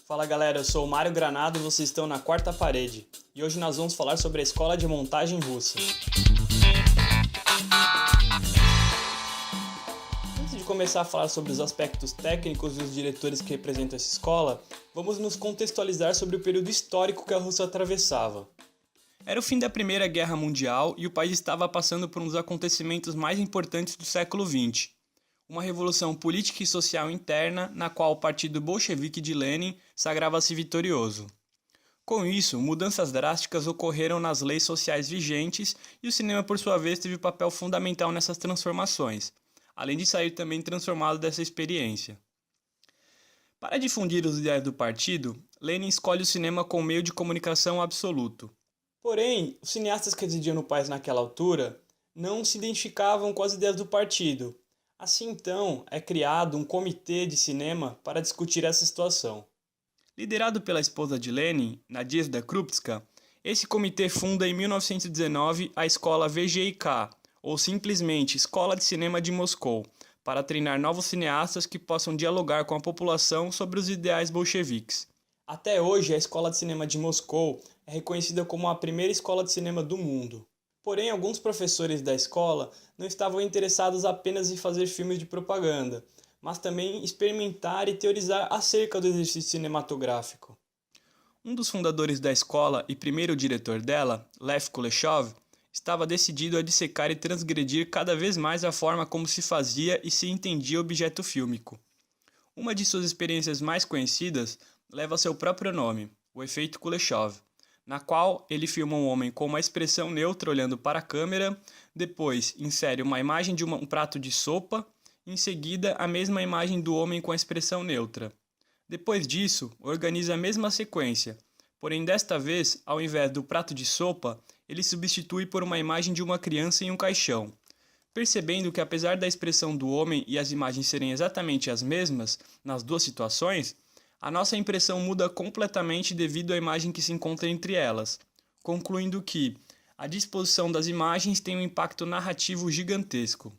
Fala galera, eu sou o Mário Granado e vocês estão na Quarta Parede. E hoje nós vamos falar sobre a Escola de Montagem Russa. Antes de começar a falar sobre os aspectos técnicos e os diretores que representam essa escola, vamos nos contextualizar sobre o período histórico que a Rússia atravessava. Era o fim da Primeira Guerra Mundial e o país estava passando por um dos acontecimentos mais importantes do século XX. Uma revolução política e social interna na qual o partido bolchevique de Lenin sagrava-se vitorioso. Com isso, mudanças drásticas ocorreram nas leis sociais vigentes e o cinema, por sua vez, teve um papel fundamental nessas transformações, além de sair também transformado dessa experiência. Para difundir os ideais do partido, Lenin escolhe o cinema como meio de comunicação absoluto. Porém, os cineastas que residiam no país naquela altura não se identificavam com as ideias do partido. Assim então, é criado um comitê de cinema para discutir essa situação. Liderado pela esposa de Lenin, Nadezhda Krupskaya, esse comitê funda em 1919 a escola VGIK, ou simplesmente Escola de Cinema de Moscou, para treinar novos cineastas que possam dialogar com a população sobre os ideais bolcheviques. Até hoje, a Escola de Cinema de Moscou é reconhecida como a primeira escola de cinema do mundo. Porém, alguns professores da escola não estavam interessados apenas em fazer filmes de propaganda, mas também experimentar e teorizar acerca do exercício cinematográfico. Um dos fundadores da escola e primeiro diretor dela, Lev Kuleshov, estava decidido a dissecar e transgredir cada vez mais a forma como se fazia e se entendia objeto fílmico. Uma de suas experiências mais conhecidas leva seu próprio nome, o efeito Kuleshov, na qual ele filma um homem com uma expressão neutra olhando para a câmera, depois insere uma imagem de um prato de sopa, em seguida a mesma imagem do homem com a expressão neutra. Depois disso, organiza a mesma sequência, porém desta vez, ao invés do prato de sopa, ele substitui por uma imagem de uma criança em um caixão. Percebendo que apesar da expressão do homem e as imagens serem exatamente as mesmas nas duas situações, a nossa impressão muda completamente devido à imagem que se encontra entre elas, concluindo que a disposição das imagens tem um impacto narrativo gigantesco.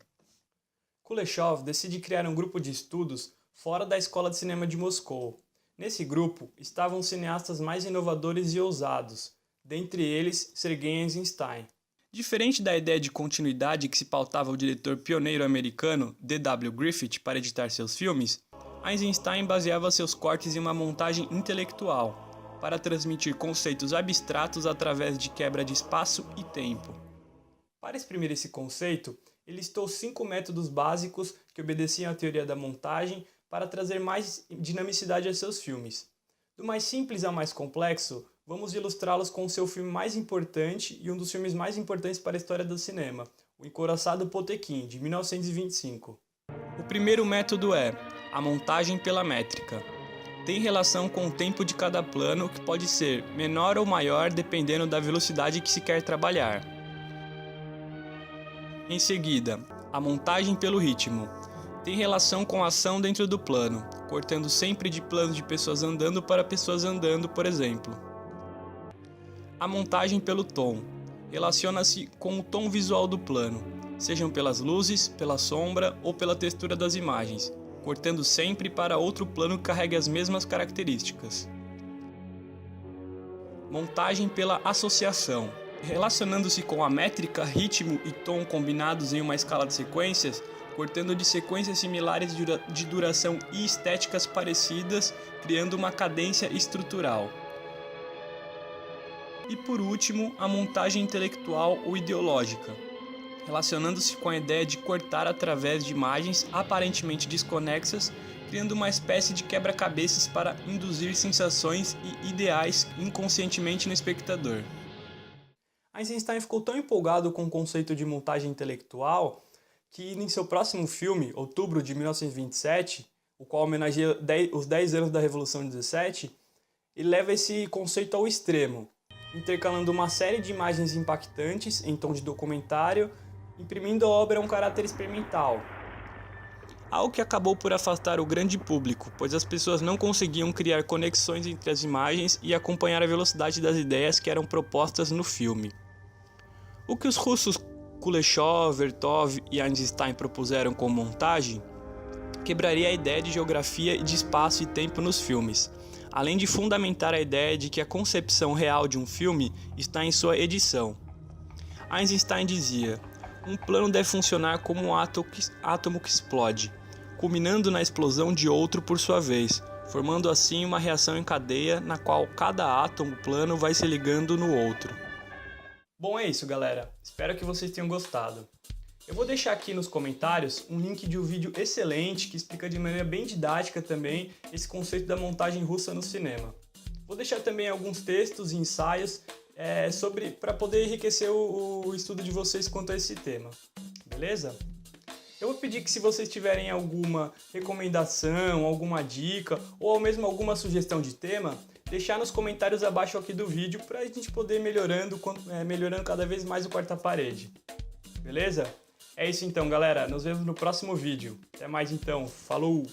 Kuleshov decide criar um grupo de estudos fora da Escola de Cinema de Moscou. Nesse grupo estavam os cineastas mais inovadores e ousados, dentre eles Sergei Eisenstein. Diferente da ideia de continuidade que se pautava o diretor pioneiro americano D.W. Griffith para editar seus filmes, Eisenstein baseava seus cortes em uma montagem intelectual, para transmitir conceitos abstratos através de quebra de espaço e tempo. Para exprimir esse conceito, ele listou 5 métodos básicos que obedeciam à teoria da montagem para trazer mais dinamicidade a seus filmes. Do mais simples ao mais complexo, vamos ilustrá-los com o seu filme mais importante e um dos filmes mais importantes para a história do cinema, O Encouraçado Potemkin, de 1925. O primeiro método é a montagem pela métrica. Tem relação com o tempo de cada plano, que pode ser menor ou maior dependendo da velocidade que se quer trabalhar. Em seguida, a montagem pelo ritmo. Tem relação com a ação dentro do plano, cortando sempre de planos de pessoas andando para pessoas andando, por exemplo. A montagem pelo tom. Relaciona-se com o tom visual do plano, sejam pelas luzes, pela sombra ou pela textura das imagens, cortando sempre para outro plano que carregue as mesmas características. Montagem pela associação. Relacionando-se com a métrica, ritmo e tom combinados em uma escala de sequências, cortando de sequências similares de duração e estéticas parecidas, criando uma cadência estrutural. E por último, a montagem intelectual ou ideológica, relacionando-se com a ideia de cortar através de imagens aparentemente desconexas, criando uma espécie de quebra-cabeças para induzir sensações e ideais inconscientemente no espectador. Eisenstein ficou tão empolgado com o conceito de montagem intelectual que, em seu próximo filme, Outubro de 1927, o qual homenageia os 10 anos da Revolução de 17, ele leva esse conceito ao extremo, intercalando uma série de imagens impactantes em tom de documentário, imprimindo à obra um caráter experimental. Algo que acabou por afastar o grande público, pois as pessoas não conseguiam criar conexões entre as imagens e acompanhar a velocidade das ideias que eram propostas no filme. O que os russos Kuleshov, Vertov e Eisenstein propuseram como montagem quebraria a ideia de geografia e de espaço e tempo nos filmes, além de fundamentar a ideia de que a concepção real de um filme está em sua edição. Einstein dizia: um plano deve funcionar como um átomo que explode, culminando na explosão de outro por sua vez, formando assim uma reação em cadeia na qual cada átomo plano vai se ligando no outro. Bom, é isso, galera. Espero que vocês tenham gostado. Eu vou deixar aqui nos comentários um link de um vídeo excelente que explica de maneira bem didática também esse conceito da montagem russa no cinema. Vou deixar também alguns textos e ensaios para poder enriquecer o estudo de vocês quanto a esse tema. Beleza? Eu vou pedir que, se vocês tiverem alguma recomendação, alguma dica ou mesmo alguma sugestão de tema, deixar nos comentários abaixo aqui do vídeo para a gente poder ir melhorando cada vez mais o Quarta Parede. Beleza? É isso então, galera. Nos vemos no próximo vídeo. Até mais então. Falou!